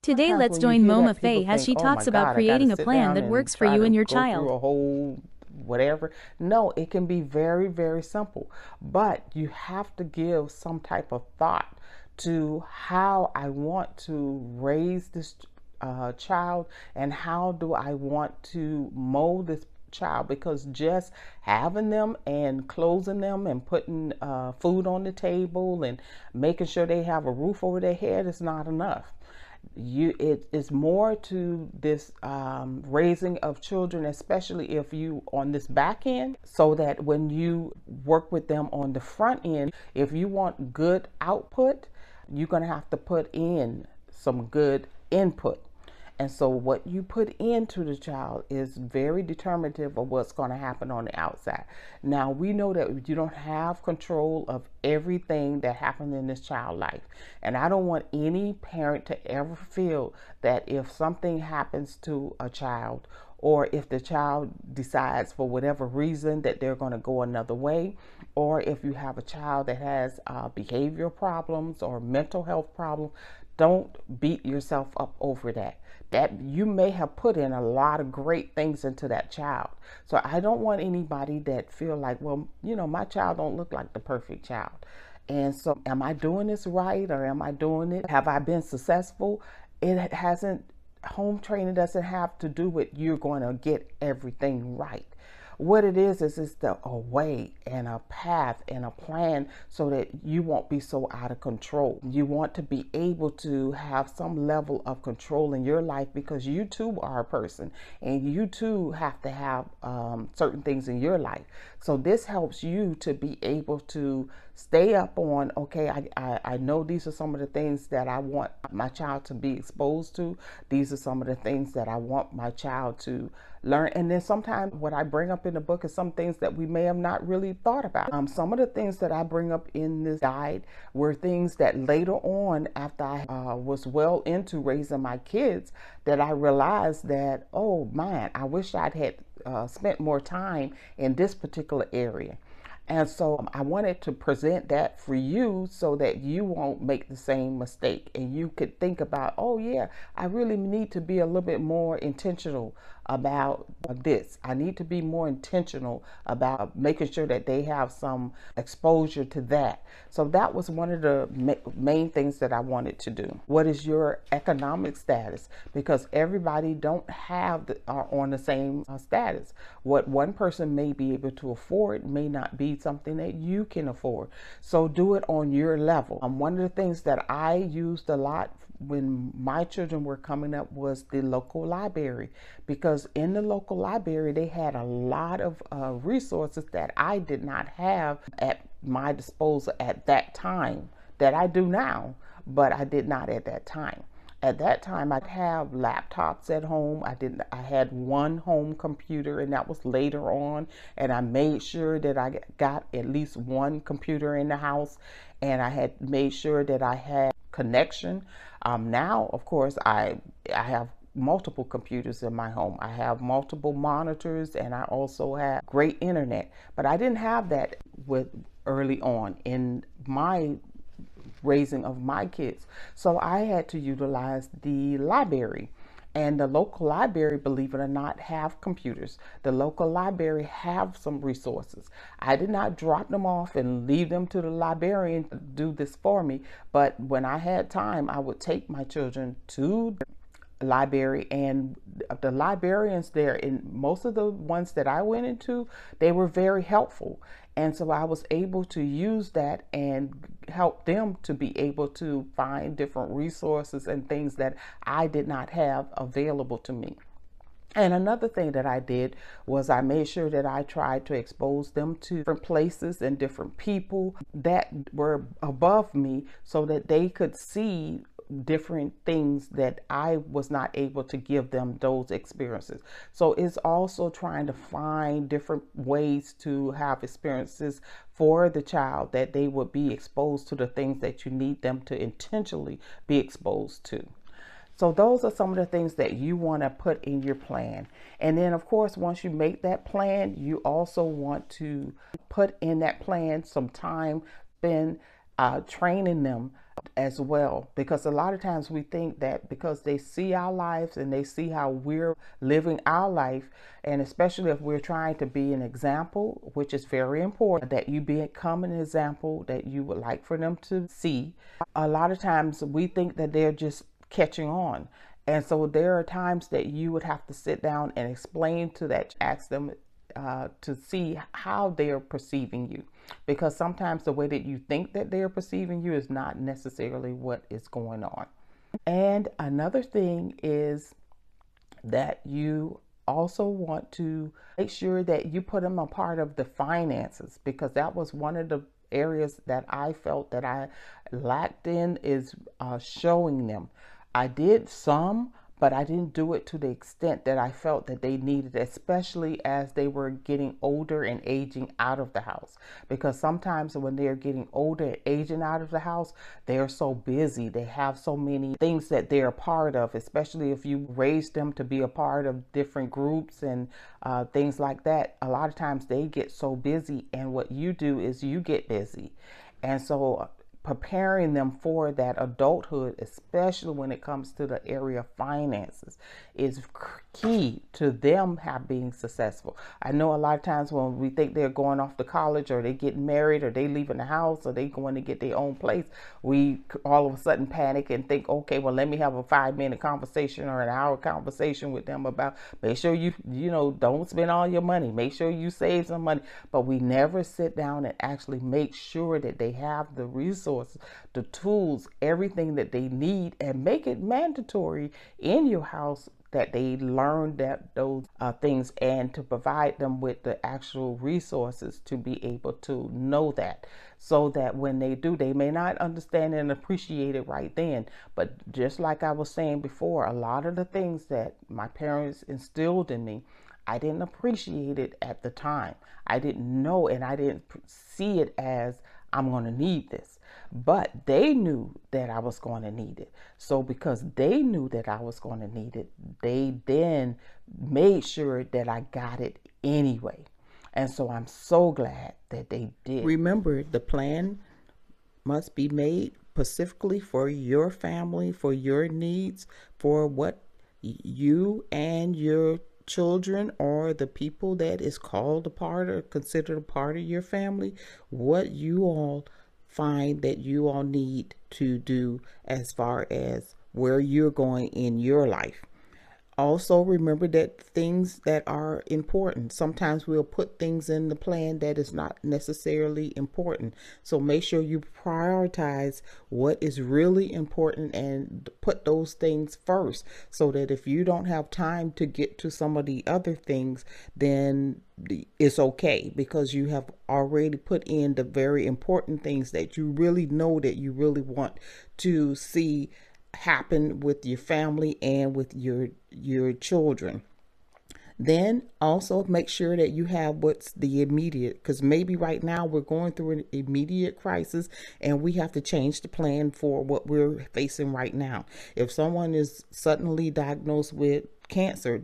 Today, Sometimes let's when you join hear that, MOMAFEY people as think, she oh my talks about God, I got to creating a sit plan down that and works for try you to and your go through child. a whole whatever. No, it can be very, very simple. But you have to give some type of thought to how I want to raise this child, and how do I want to mold this child, because just having them and closing them and putting food on the table and making sure they have a roof over their head is not enough. It is more to this raising of children, especially if you on this back end, so that when you work with them on the front end, if you want good output, you're going to have to put in some good input. And so what you put into the child is very determinative of what's going to happen on the outside. Now, we know that you don't have control of everything that happens in this child life. And I don't want any parent to ever feel that if something happens to a child, or if the child decides for whatever reason that they're going to go another way, or if you have a child that has behavioral problems or mental health problems, don't beat yourself up over that. That you may have put in a lot of great things into that child. So I don't want anybody that feel like, well, my child don't look like the perfect child. And so am I doing this right, or am I doing it? Have I been successful? It hasn't, home training doesn't have to do with you're going to get everything right. What it is it's a way and a path and a plan so that you won't be so out of control. You want to be able to have some level of control in your life, because you too are a person and you too have to have certain things in your life. So this helps you to be able to stay up on, okay, I know these are some of the things that I want my child to be exposed to. These are some of the things that I want my child to learn. And then sometimes what I bring up in the book is some things that we may have not really thought about. Some of the things that I bring up in this guide were things that later on, after I was well into raising my kids, that I realized that, oh man, I wish I'd had spent more time in this particular area. And so I wanted to present that for you so that you won't make the same mistake, and you could think about, oh yeah, I really need to be a little bit more intentional about this. I need to be more intentional about making sure that they have some exposure to that. So that was one of the main things that I wanted to do. What is your economic status? Because everybody don't have are on the same status. What one person may be able to afford may not be something that you can afford. So do it on your level. One of the things that I used a lot when my children were coming up was the local library, because in the local library they had a lot of resources that I did not have at my disposal at that time, that I do now, but I did not at that time. At that time, I'd have laptops at home. I had one home computer, and that was later on. And I made sure that I got at least one computer in the house, and I had made sure that I had connection. Now, of course, I have multiple computers in my home. I have multiple monitors, and I also have great internet. But I didn't have that with early on in my raising of my kids. So I had to utilize the library. And the local library, believe it or not, have computers. The local library have some resources. I did not drop them off and leave them to the librarian to do this for me. But when I had time, I would take my children to the library, and the librarians there, and most of the ones that I went into, they were very helpful. And so I was able to use that and help them to be able to find different resources and things that I did not have available to me. And another thing that I did was I made sure that I tried to expose them to different places and different people that were above me, so that they could see different things that I was not able to give them those experiences. So it's also trying to find different ways to have experiences for the child, that they would be exposed to the things that you need them to intentionally be exposed to. So those are some of the things that you want to put in your plan. And then, of course, once you make that plan, you also want to put in that plan some time spent training them as well, because a lot of times we think that because they see our lives and they see how we're living our life, and especially if we're trying to be an example, which is very important, that you become an example that you would like for them to see. A lot of times we think that they're just catching on, and so there are times that you would have to sit down and explain to that, ask them to see how they're perceiving you, because sometimes the way that you think that they're perceiving you is not necessarily what is going on. And another thing is that you also want to make sure that you put them a part of the finances, because that was one of the areas that I felt that I lacked in, is showing them. I did some, but I didn't do it to the extent that I felt that they needed, especially as they were getting older and aging out of the house. Because sometimes when they're getting older and aging out of the house, they're so busy. They have so many things that they're a part of, especially if you raise them to be a part of different groups and things like that. A lot of times they get so busy, and what you do is you get busy. And so preparing them for that adulthood, especially when it comes to the area of finances, is key to them being successful. I know a lot of times when we think they're going off to college, or they getting married, or they leaving the house, or they going to get their own place, we all of a sudden panic and think, okay, well, let me have a 5-minute conversation or an hour conversation with them about, make sure you don't spend all your money, make sure you save some money. But we never sit down and actually make sure that they have the resources, the tools, everything that they need, and make it mandatory in your house that they learn those things, and to provide them with the actual resources to be able to know that, so that when they do, they may not understand and appreciate it right then. But just like I was saying before, a lot of the things that my parents instilled in me, I didn't appreciate it at the time. I didn't know, and I didn't see it as, I'm going to need this. But they knew that I was going to need it. So because they knew that I was going to need it, they then made sure that I got it anyway. And so I'm so glad that they did. Remember, the plan must be made specifically for your family, for your needs, for what you and your children, or the people that is called a part or considered a part of your family, what you all find that you all need to do as far as where you're going in your life. Also, remember that things that are important, sometimes we'll put things in the plan that is not necessarily important. So make sure you prioritize what is really important and put those things first, so that if you don't have time to get to some of the other things, then it's okay, because you have already put in the very important things that you really know that you really want to see happen with your family and with your children. Then also make sure that you have what's the immediate, because maybe right now we're going through an immediate crisis and we have to change the plan for what we're facing right now. If someone is suddenly diagnosed with cancer,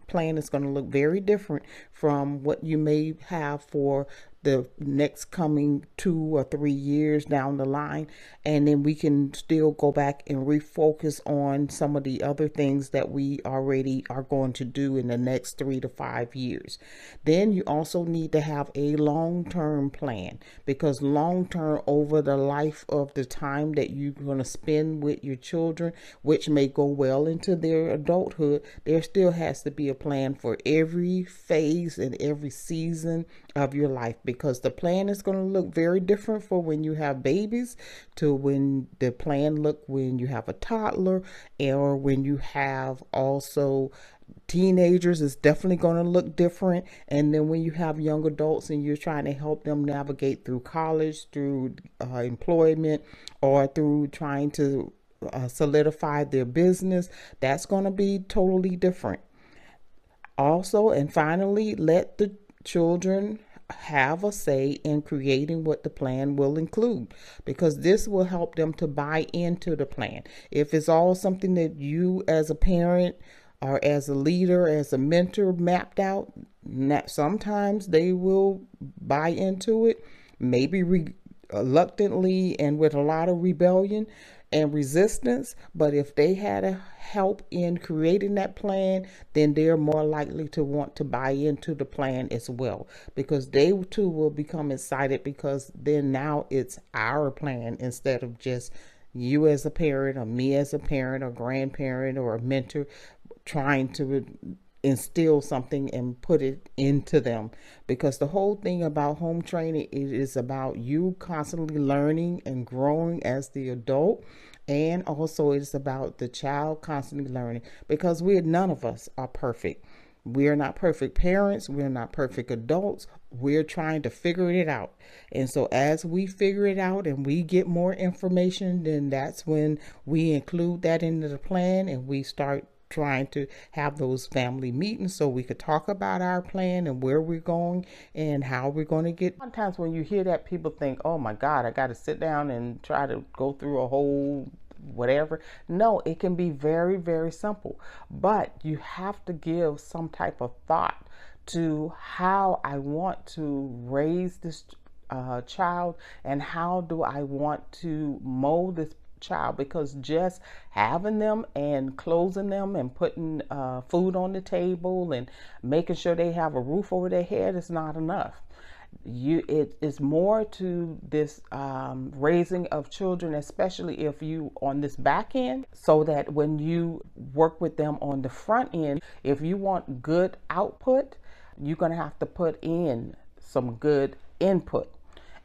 plan is going to look very different from what you may have for the next coming 2 or 3 years down the line. And then we can still go back and refocus on some of the other things that we already are going to do in the next 3 to 5 years. Then you also need to have a long-term plan, because long-term, over the life of the time that you're going to spend with your children, which may go well into their adulthood, there still has to be a plan for every phase and every season of your life, because the plan is going to look very different for when you have babies to when the plan look when you have a toddler, or when you have also teenagers. Is definitely going to look different. And then when you have young adults and you're trying to help them navigate through college, through employment, or through trying to solidify their business, that's going to be totally different. Also, and finally, let the children have a say in creating what the plan will include, because this will help them to buy into the plan. If it's all something that you as a parent or as a leader, as a mentor mapped out, sometimes they will buy into it, maybe reluctantly and with a lot of rebellion and resistance. But if they had a help in creating that plan, then they're more likely to want to buy into the plan as well, because they too will become excited, because then now it's our plan instead of just you as a parent or me as a parent or grandparent or a mentor trying to instill something and put it into them. Because the whole thing about home training, it is about you constantly learning and growing as the adult, and also it's about the child constantly learning, because none of us are perfect. We're not perfect parents, we're not perfect adults, we're trying to figure it out. And so as we figure it out and we get more information, then that's when we include that into the plan, and we start trying to have those family meetings so we could talk about our plan and where we're going and how we're going to get. Sometimes when you hear that, people think, oh my God, I got to sit down and try to go through a whole whatever. No, it can be very, very simple, but you have to give some type of thought to how I want to raise this child, and how do I want to mold this child, because just having them and closing them and putting food on the table and making sure they have a roof over their head is not enough. It is more to this raising of children, especially if you on this back end, so that when you work with them on the front end, if you want good output, you're going to have to put in some good input.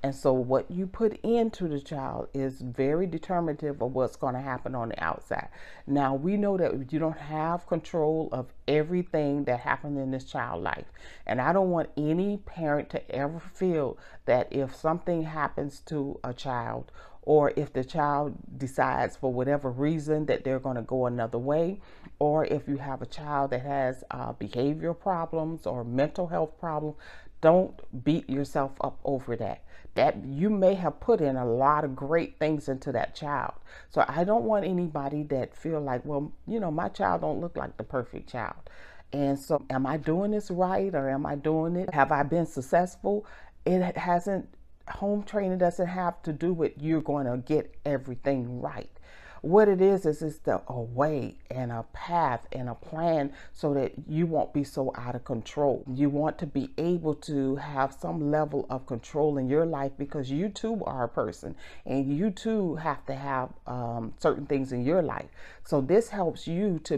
And so what you put into the child is very determinative of what's going to happen on the outside. Now, we know that you don't have control of everything that happened in this child's life. And I don't want any parent to ever feel that if something happens to a child, or if the child decides for whatever reason that they're going to go another way, or if you have a child that has behavioral problems or mental health problems, don't beat yourself up over that. That you may have put in a lot of great things into that child. So I don't want anybody that feel like, well, my child don't look like the perfect child. And so am I doing this right, or am I doing it? Have I been successful? It hasn't, home training doesn't have to do with you're going to get everything right. What it is a way and a path and a plan so that you won't be so out of control. You want to be able to have some level of control in your life, because you too are a person and you too have to have certain things in your life. So this helps you to